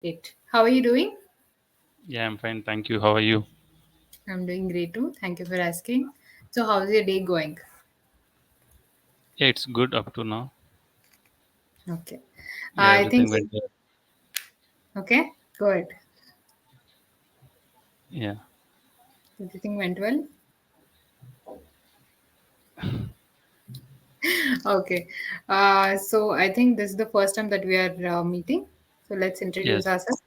Great. How are you doing? Yeah, I'm fine. Thank you. How are you? I'm doing great too. Thank you for asking. So, how's your day going? Yeah, it's good up to now. Okay. Yeah, I think, everything went well. okay, go ahead. Yeah. Everything went well? Okay. So, I think this is the first time that we are meeting. So, let's introduce Yes. ourselves.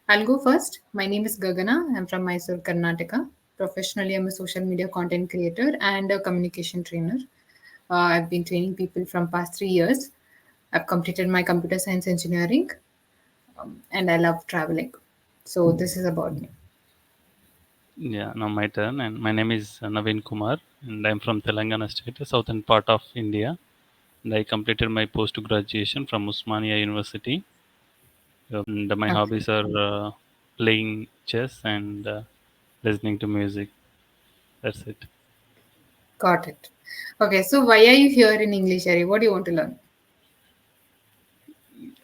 I'll go first. My name is Gagana. I'm from Mysore, Karnataka. Professionally, I'm a social media content creator and a communication trainer. I've been training people from past 3 years. I've completed my computer science engineering and I love traveling. So this is about me. Yeah. Now my turn. And my name is Naveen Kumar, and I'm from Telangana state, the southern part of India. And I completed my post graduation from Usmania University. And my Okay, hobbies are playing chess and listening to music. That's it. got it. Okay, so why are you here in English, Ari? What do you want to learn?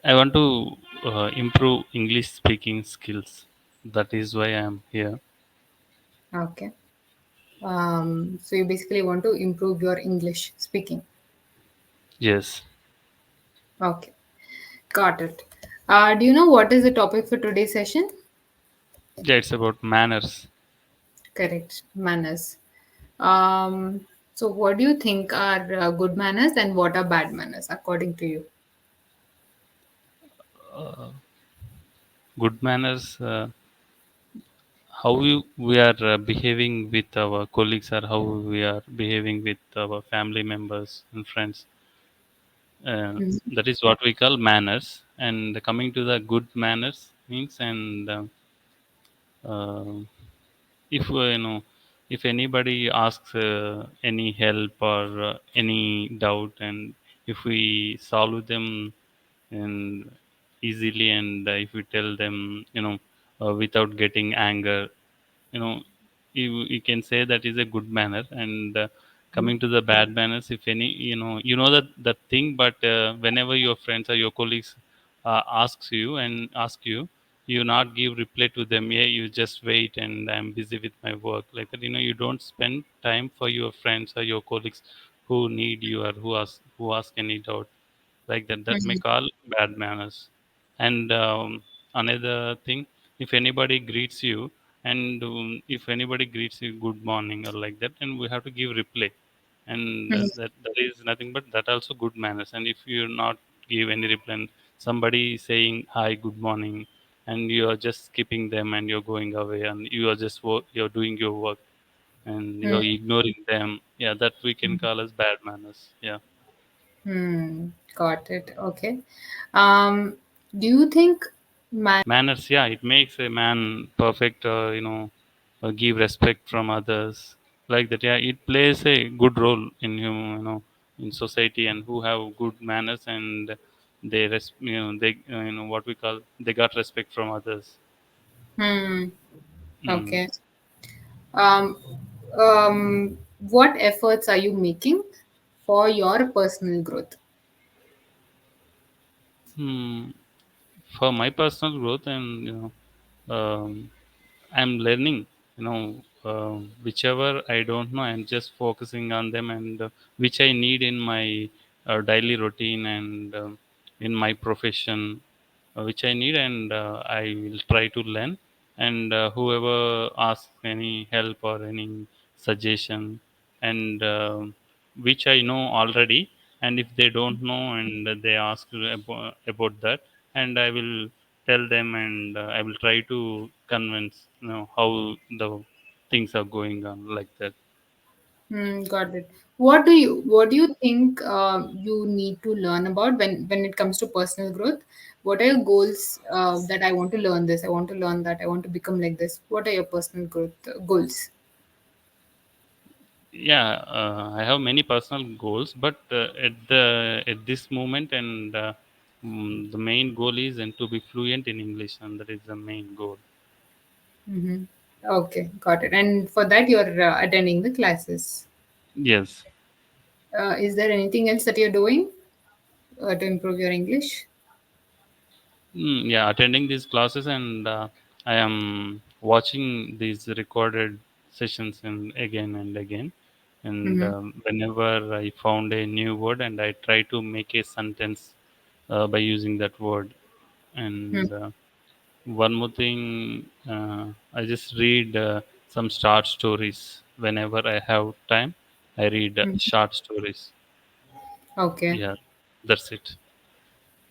I want to improve English speaking skills. That is why I'm here. Okay. So you basically want to improve your English speaking. Yes. Okay, got it. Do you know what is the topic for today's session? Yeah, it's about manners. Correct, manners. So what do you think are good manners and what are bad manners according to you? Good manners. How we are behaving with our colleagues or how we are behaving with our family members and friends. Mhm. That is what we call manners. And coming to the good manners means and uh, if if anybody asks any help or any doubt, and if we solve them and easily, and if we tell them without getting anger, you know you can say that is a good manner. And coming to the bad manners, if any, that thing, but whenever your friends or your colleagues asks you and ask you, you not give reply to them. Yeah, you just wait and I'm busy with my work, like that. You don't spend time for your friends or your colleagues who need you or who ask any doubt, like that. That may Mhm. call bad manners. And another thing, if anybody greets you, and if anybody greets you good morning or like that, and we have to give reply. And Mhm. that is nothing but that also good manners. And if you not give any reply, and somebody is saying hi good morning, and you are just skipping them and you're going away, and you are just you're doing your work, and you're Mhm. ignoring them, yeah, that we can call as bad manners. Yeah. Hmm. Got it. Okay. Um, do you think man? Manners, yeah, it makes a man perfect. Give respect from others, like that. Yeah, it plays a good role in in society, and who have good manners, and they what we call, they got respect from others. Hmm. Mm. Okay. Um, what efforts are you making for your personal growth? Hmm. For my personal growth, and I'm learning, whichever I don't know, I'm just focusing on them, and which I need in my daily routine, and in my profession, which I need, and I will try to learn. And whoever asks any help or any suggestion, and which I know already, and if they don't know and they ask about that, and I will tell them, and I will try to convince how the things are going on, like that. Hmm, got it. What do you think you need to learn about when it comes to personal growth? What are your goals that I want to learn this, I want to learn that, I want to become like this? What are your personal growth goals? Yeah, I have many personal goals, but at this moment, and the main goal is and to be fluent in English, and that is the main goal. Mm-hmm. Okay, got it. And for that, you're attending the classes. Yes. Is there anything else that you're doing to improve your English? Yeah, attending these classes, and I am watching these recorded sessions and again. And Mm-hmm. whenever I found a new word, and I try to make a sentence by using that word. And one more thing, I just read some short stories whenever I have time. I read Mm-hmm. short stories. Okay, Yeah, that's it.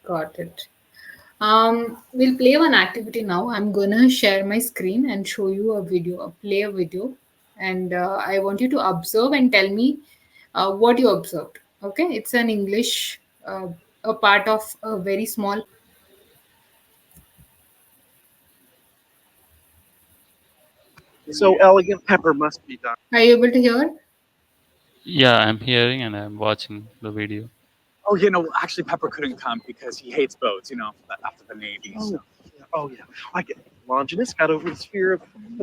got it. We'll play one activity now. I'm gonna share my screen and show you play a video, and I want you to observe and tell me what you observed. Okay, it's an English, a part of a very small. So elegant pepper must be done. Are you able to hear? Yeah, I'm hearing and I'm watching the video. Oh, actually, Pepper couldn't come because he hates boats, after the Navy. Oh, so. Yeah. Oh, yeah. I get it. Longinus got over his fear of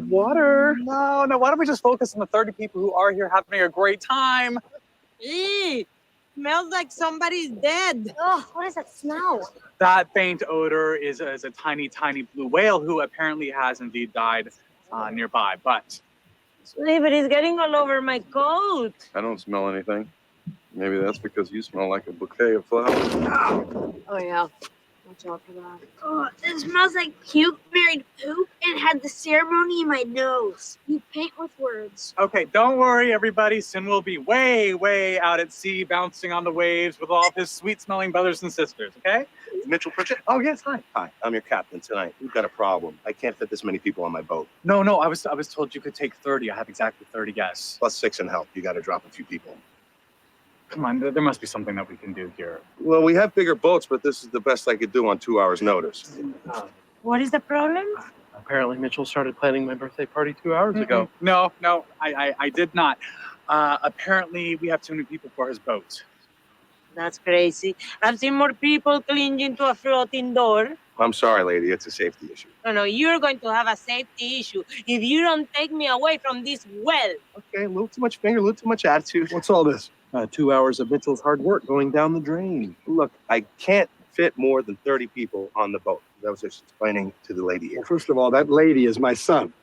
water. No, no. Why don't we just focus on the 30 people who are here having a great time? Eee, smells like somebody's dead. Oh, what is that smell? That faint odor is a tiny, tiny blue whale who apparently has indeed died nearby. But Hey, but it's getting all over my coat. I don't smell anything. Maybe that's because you smell like a bouquet of flowers. Oh, yeah. Watch out for that. Oh, it smells like cute married poop and had the ceremony in my nose. You paint with words. okay, don't worry, everybody. Sin will be way, way out at sea, bouncing on the waves with all of his sweet-smelling brothers and sisters. Okay? Mitchell Pritchett? Oh yes, hi. Hi, I'm your captain tonight. We've got a problem. I can't fit this many people on my boat. No, no, I was told you could take 30. I have exactly 30 guests. Plus 6 in help. You got to drop a few people. Come on, there must be something that we can do here. Well, we have bigger boats, but this is the best I could do on 2 hours' notice. What is the problem? Apparently, Mitchell started planning my birthday party 2 hours ago. No, no, I did not. Apparently, we have too many people for his boat. That's crazy. I've seen more people clinging to a floating door. I'm sorry, lady. It's a safety issue. No, no, you're going to have a safety issue if you don't take me away from this well. Okay, a little too much finger, a little too much attitude. What's all this? 2 hours of Mitchell's hard work going down the drain. Look, I can't fit more than 30 people on the boat. That was just explaining to the lady here. Well, first of all, that lady is my son.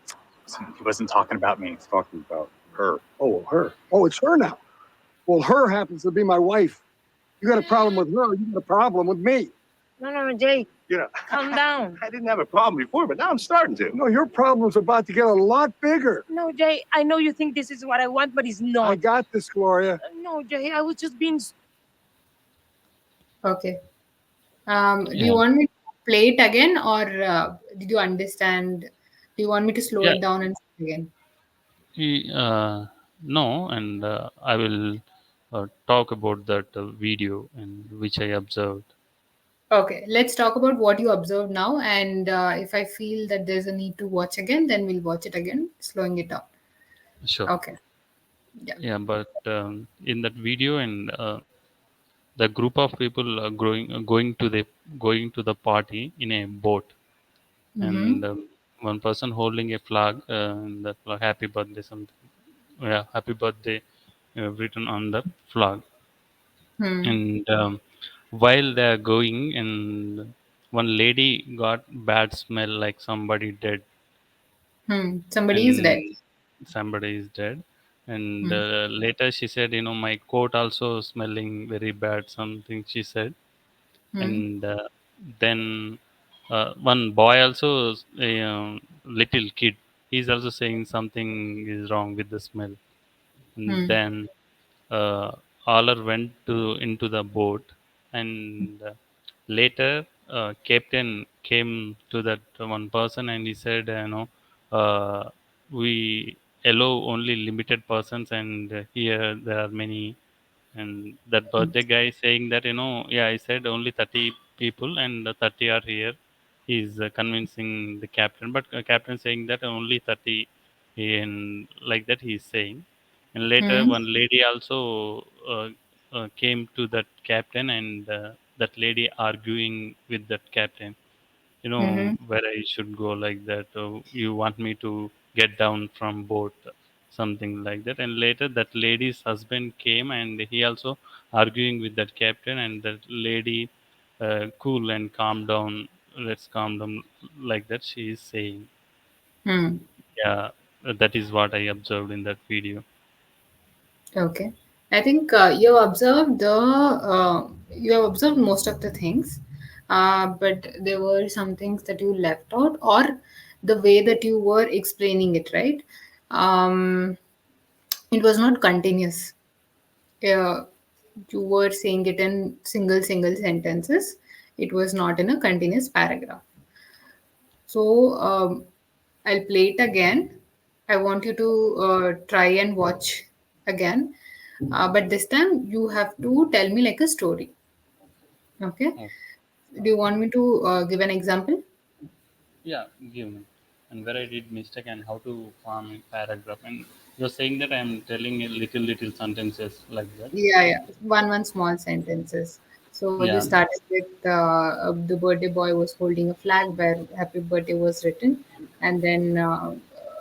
He wasn't talking about me. He's talking about her. Oh, her. Oh, it's her now. Well, her happens to be my wife. You got a problem with her, you got a problem with me. No, no, Jay, You know, calm down. I didn't have a problem before, but now I'm starting to. No, your problem's about to get a lot bigger. No, Jay, I know you think this is what I want, but it's I not. got this, Gloria. No, Jay, I was just being. Okay. Do you Yeah, want me to play it again, or did you understand? Do you want me to slow yeah. it down and say it again? No, and I will talk about that video and which I observed. Okay, let's talk about what you observed now, and if I feel that there's a need to watch again, then we'll watch it again, slowing it down. Sure. Okay. Yeah. Yeah, but in that video, and the group of people are going to the party in a boat, Mm-hmm. and one person holding a flag, and that flag, happy birthday something. Yeah, happy birthday written on the flag. Hmm. And while they are going, and one lady got bad smell like somebody dead, Hmm. Somebody is dead. and somebody is dead. And Hmm. later she said, my coat also smelling very bad, something she said. Hmm. And then one boy also, a little kid, he's also saying something is wrong with the smell. And Hmm. then uh, Aller went to into the boat, and later captain came to that one person, and he said, uh, we allow only limited persons, and here there are many. And that birthday guy is saying that, yeah, I said only 30 people, and the 30 are here. He's convincing the captain, but captain saying that only 30, and like that he's saying. And later Hmm. one lady also came to that captain, and that lady arguing with that captain, Hmm. where I should go, like that. You want me to get down from boat, something like that. And later that lady's husband came, and he also arguing with that captain, and that lady cool and calm down let's calm down, like that she is saying. Hmm. Yeah, that is what I observed in that video. Okay. I think you have observed most of the things, but there were some things that you left out, or the way that you were explaining it, right? Um, it was not continuous. Uh, you were saying it in single sentences. It was not in a continuous paragraph. So I'll play it again. I want you to try and watch again. But this time you have to tell me like a story. Okay. Oh, Do you want me to give an example? yeah, give me. And where I did mistake and how to form a paragraph. And you're saying that I'm telling a little sentences like that. Yeah. One small sentences. So you Yeah. started with the birthday boy was holding a flag where happy birthday was written, and then a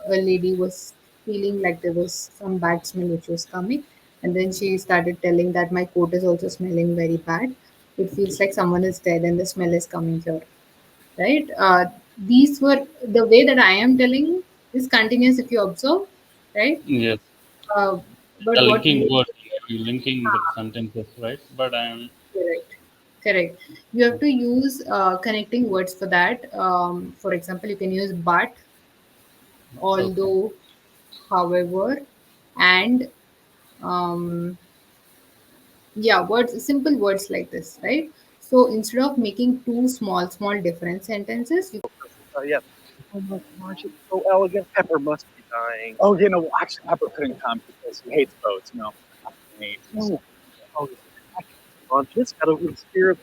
lady was feeling like there was some bad smell which was coming, and then she started telling that my coat is also smelling very bad. It feels like someone is dead and the smell is coming here, right? These were the way that I am telling is continuous if you observe, right? Yes. Uh, The but what linking you words, you linking the sentences, right? But I'm correct. Correct. You have to use connecting words for that. For example, you can use but, okay. although, however, and um, yeah, words, simple words like this, right? So instead of making two small different sentences, you Yeah. Oh my gosh, it's so elegant. Pepper must be dying. Oh, actually, Pepper couldn't come because he hates boats, after the Navy. Oh, oh, yeah. Launches got over the fear of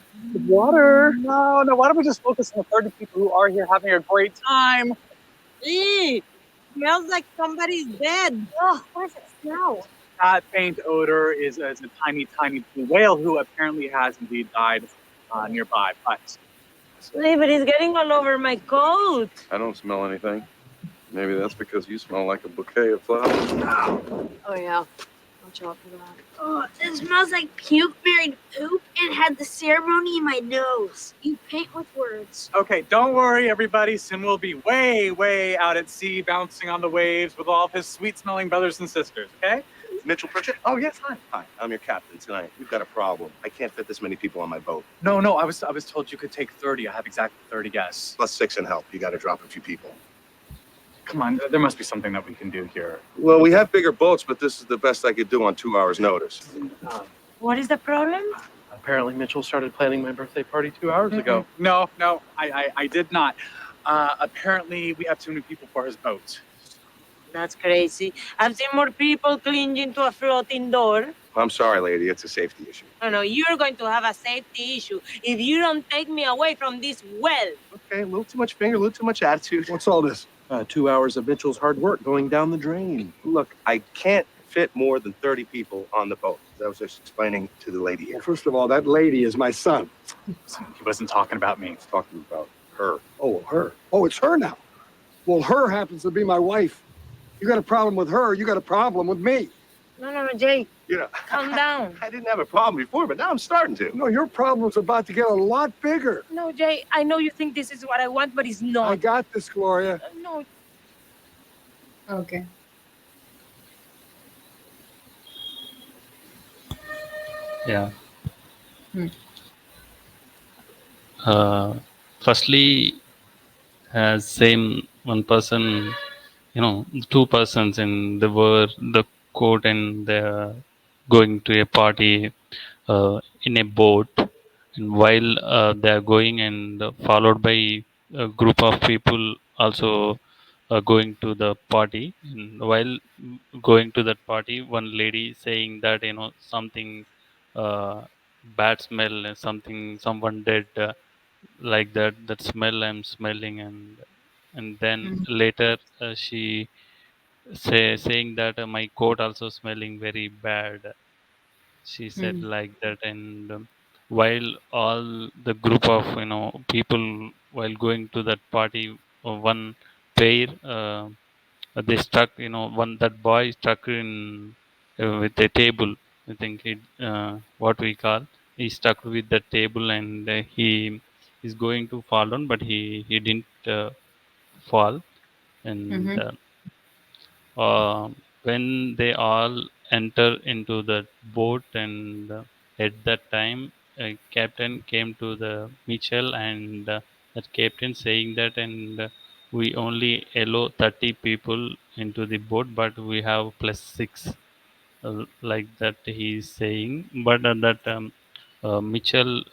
water. No, no. Why don't we just focus on the 30 people who are here having a great time? Eee, smells like somebody's dead. Ugh, what does it smell? That faint odor is a tiny blue whale who apparently has indeed died nearby. But Hey, but it's getting all over my coat. I don't smell anything. Maybe that's because you smell like a bouquet of flowers. Oh yeah. Watch out for that. Oh, it smells like puke married poop and had the ceremony in my nose. You paint with words. okay, don't worry, everybody. Sim will be way out at sea, bouncing on the waves with all of his sweet-smelling brothers and sisters. Okay? Mitchell Pritchett? Oh, yes, hi. Hi, I'm your captain tonight. We've got a problem. I can't fit this many people on my boat. No. I was told you could take 30. I have exactly 30 guests. Plus 6 in help. You got to drop a few people. Come on, there must be something that we can do here. Well, we have bigger boats, but this is the best I could do on 2 hours' notice. What is the problem? Apparently, Mitchell started planning my birthday party 2 hours ago. No, I did not. Apparently, we have too many people for his boat. That's crazy. I've seen more people clinging to a floating door. I'm sorry, lady. It's a safety issue. No, you're going to have a safety issue if you don't take me away from this well. Okay, a little too much finger, a little too much attitude. What's all this? 2 hours of Mitchell's hard work going down the drain. Look, I can't fit more than 30 people on the boat. I was just explaining to the lady Well, here. first of all, that lady is my son. He wasn't talking about me. He's talking about her. Oh, her. Oh, it's her now. Well, her happens to be my wife. You got a problem with her, you got a problem with me. No, Jay, You know, calm down. I didn't have a problem before, but now I'm starting to. No, your problem's about to get a lot bigger. No, Jay, I know you think this is what I want, but it's I not. got this, Gloria. No, okay. Yeah. Hmm. Uh, Firstly, as same one person, two persons, and they were the court and they're going to a party in a boat, and while they are going and followed by a group of people also going to the party, and while going to that party, one lady saying that something uh, bad smell and something someone dead, like that smell I'm smelling. And then Hmm. later she saying that my coat also smelling very bad, she said Hmm. like that. And while all the group of people while going to that party, one pair, they stuck, one that boy stuck in with a table. I think it what we call, he stuck with the table, and he he's going to fall down, but he didn't fall. And Mm-hmm. when they all enter into the boat, and at that time, captain came to the Mitchell, and that captain saying that, and we only allow 30 people into the boat, but we have plus 6, like that he's saying. But that Mitchell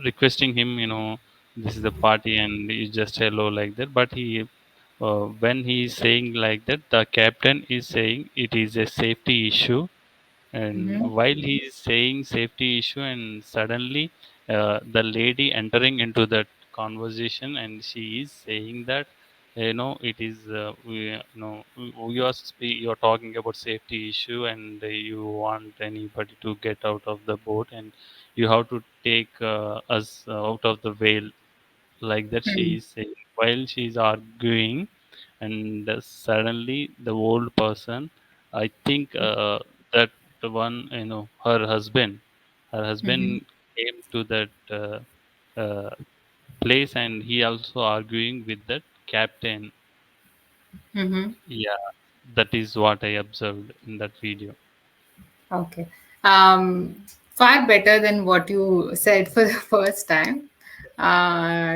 requesting him, this is the party and you just hello like that. But when he is saying like that, the captain is saying it is a safety issue. And Mm-hmm. while he is saying safety issue, and suddenly the lady entering into that conversation, and she is saying that, it is you are you're talking about safety issue, and you want anybody to get out of the boat, and you have to take us out of the whale, like that she is saying while she is arguing. And suddenly the old person, I think that the one, her husband Mm-hmm. came to that uh, place, and he also arguing with that captain. Mm-hmm. Yeah, that is what I observed in that video. Okay. Far better than what you said for the first time.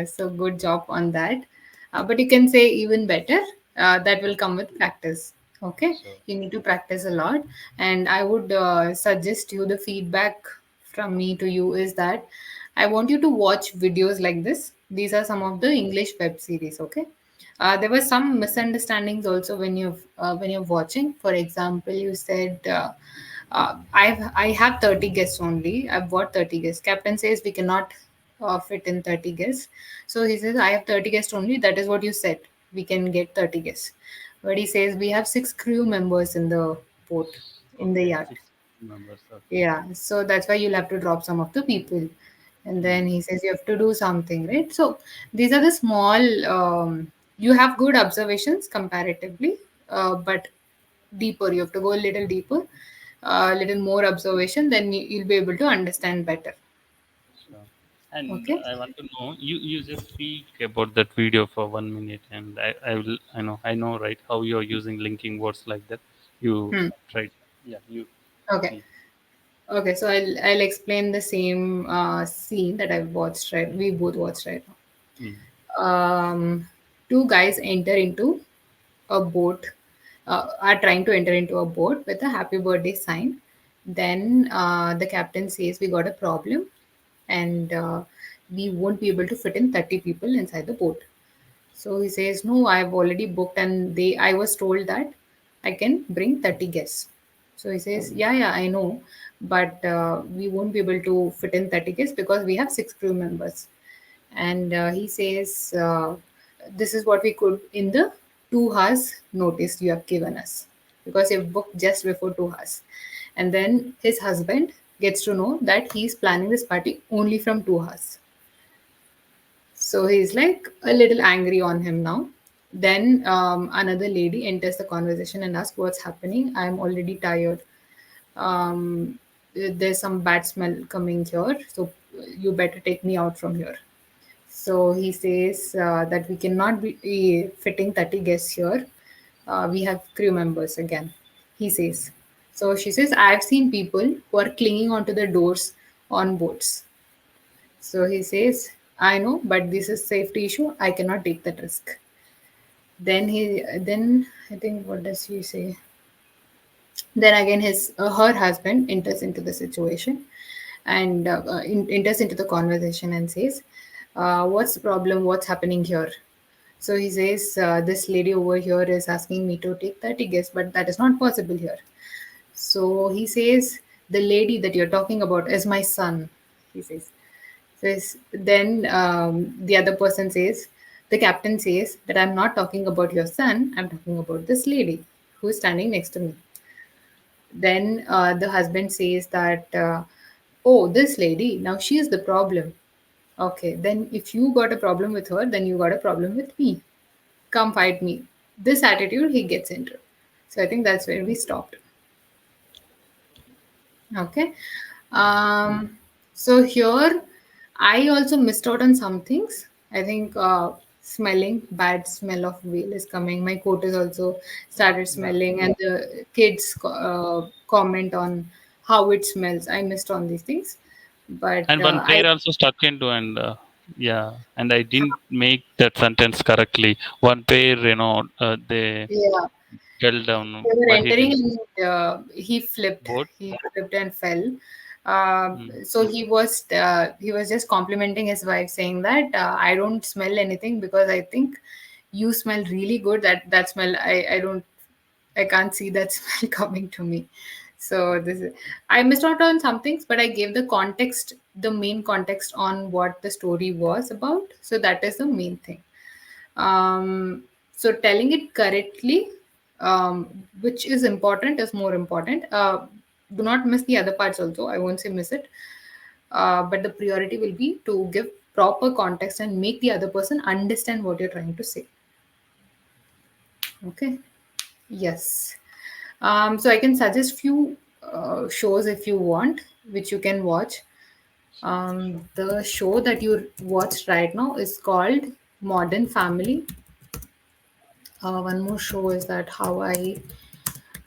So good job on that. But you can say even better. That will come with practice. Okay. So You need to practice a lot. And I would suggest you the feedback from me to you is that I want you to watch videos like this. These are some of the English web series. Okay. There were some misunderstandings also when you're watching. For example, you said I have 30 guests only. I've bought 30 guests. Captain says we cannot fit in 30 guests. So he says I have 30 guests only. That is what you said. We can get 30 guests. But he says we have 6 crew members in the boat in the okay, yacht. 6 members. Okay. Yeah, so that's why you'll have to drop some of the people. And then Mm, he says you have to do something, right? So these are the small, you have good observations comparatively, but deeper. You have to go a little deeper, a little more observation, then you'll be able to understand better. sure. And Okay. I want to know, you just speak about that video for 1 minute, and I know right how you're using linking words like that. You Hmm. tried. Yeah, you Okay. please. Okay. So I'll explain the same scene that I've watched, right? We both watched right Mm, now. Two guys enter into a boat, are trying to enter into a boat with a happy birthday sign. Then the captain says, we got a problem, and we won't be able to fit in 30 people inside the boat. So he says, no, I've already booked, and I was told that I can bring 30 guests. So he says, yeah, I know, but we won't be able to fit in 30 guests because we have 6 crew members. And he says, this is what we could in the 2 hours notice you have given us, because you've booked just before 2 hours. And then his husband gets to know that he's planning this party only from 2 hours. So he's like a little angry on him now. Then another lady enters the conversation and asks, what's happening? I'm already tired. There's some bad smell coming here, so you better take me out from here. So he says that we cannot be fitting 30 guests here. We have crew members again, he says. So she says, I've seen people who are clinging onto the doors on boats. So he says, I know, but this is safety issue. I cannot take that risk. Then I think, what does he say? Then again, her husband enters into the situation and enters into the conversation and says, "What's the problem? What's happening here?" So he says, "This lady over here is asking me to take 30 guests, but that is not possible here." So he says, "The lady that you're talking about is my son." He says. Then the other person says, the captain says that I'm not talking about your son. I'm talking about this lady who is standing next to me. Then the husband says that, oh, this lady, now she is the problem. Okay, then if you got a problem with her, then you got a problem with me. Come fight me. This attitude he gets into. So I think that's where we stopped. Okay. mm, Um, so here, I also missed out on some things. I think smelling, bad smell of whale is coming. My coat is also started Yeah. smelling, and the kids comment on how it smells. I missed on these things, but And one I pair also stuck into, and yeah, and I didn't make that sentence correctly. One pair, they yeah. fell down, They were but he entering didn't. and he flipped. Boat. He flipped and fell. Mm. So he was just complimenting his wife, saying that I don't smell anything because I think you smell really good. That smell I can't see that smell coming to me. So I missed out on some things, but I gave the context, the main context on what the story was about. So that is the main thing. So telling it correctly, which is important, is more important. Do not miss the other parts also. I won't say miss it, but the priority will be to give proper context and make the other person understand what you're trying to say. Okay. Yes. So I can suggest few shows if you want, which you can watch. The show that you watched right now is called Modern Family. One more show is that How I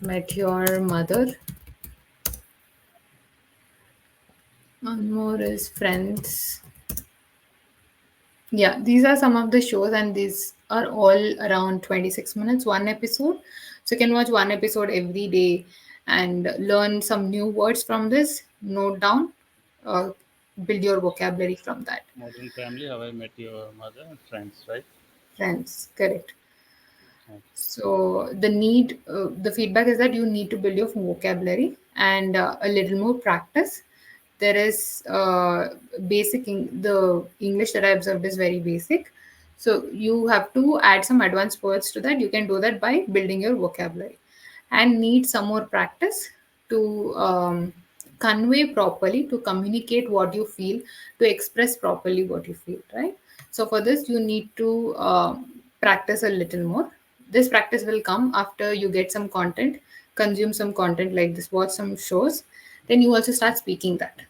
Met Your Mother. One more is Friends. Yeah, these are some of the shows, and these are all around 26 minutes, one episode. So you can watch one episode every day and learn some new words from this, note down, uh, build your vocabulary from that. Modern Family, How I Met Your Mother, and Friends, right? Friends, correct. Okay. So the feedback is that you need to build your vocabulary and a little more practice. There is the English that I observed is very basic. So you have to add some advanced words to that. You can do that by building your vocabulary, and need some more practice to convey properly, to communicate what you feel, to express properly what you feel, right? So for this, you need to practice a little more. This practice will come after you get some content, consume some content like this, watch some shows, then you also start speaking that,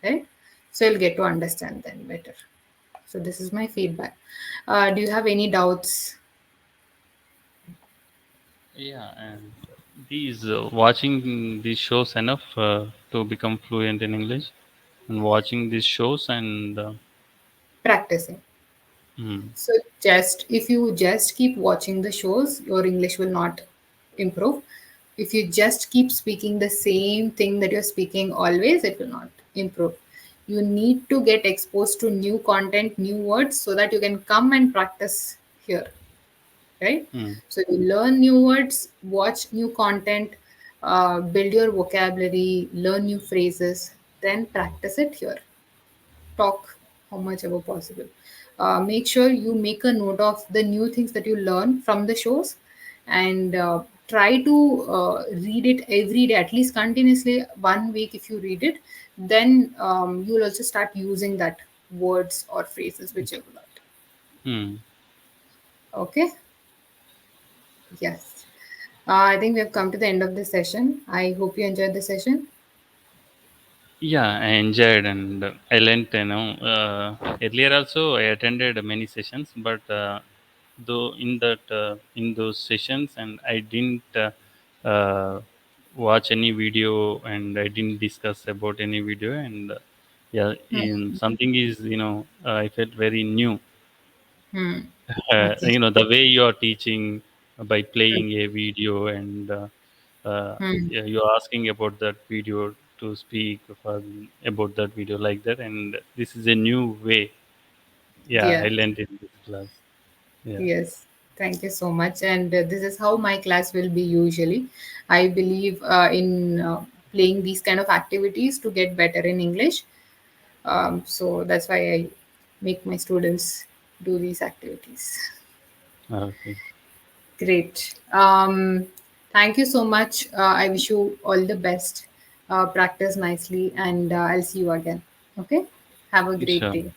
right? So you'll get to understand then better. So this is my feedback. Do you have any doubts? Yeah, and these watching these shows enough to become fluent in English, and watching these shows and Practicing. mm, So just if you just keep watching the shows, your English will not improve. If you just keep speaking the same thing that you're speaking always, it will not improve. You need to get exposed to new content, new words, so that you can come and practice here, right? mm, So you learn new words, watch new content, build your vocabulary, learn new phrases, then practice it here. Talk how much ever possible. Make sure you make a note of the new things that you learn from the shows, and try to read it every day, at least continuously 1 week. If you read it, then you'll also start using that words or phrases which you've learned. mm. Okay. Yes. I think we have come to the end of the session. I hope you enjoyed the session. Yeah, I enjoyed, and I learned. Earlier also I attended many sessions, but though in those sessions, and I didn't watch any video, and I didn't discuss about any video, and yeah, in something is I felt very new. Hmm. Okay. The way you are teaching by playing a video, and Hmm. yeah, you're asking about that video to speak about that video like that, and this is a new way. Yeah, I Yeah. learned in this class. Yeah. Yes, thank you so much. And this is how my class will be usually. I believe in playing these kind of activities to get better in English. So that's why I make my students do these activities. Okay. Great. Thank you so much. I wish you all the best. Practice nicely, and I'll see you again. Okay. Have a great Sure. day.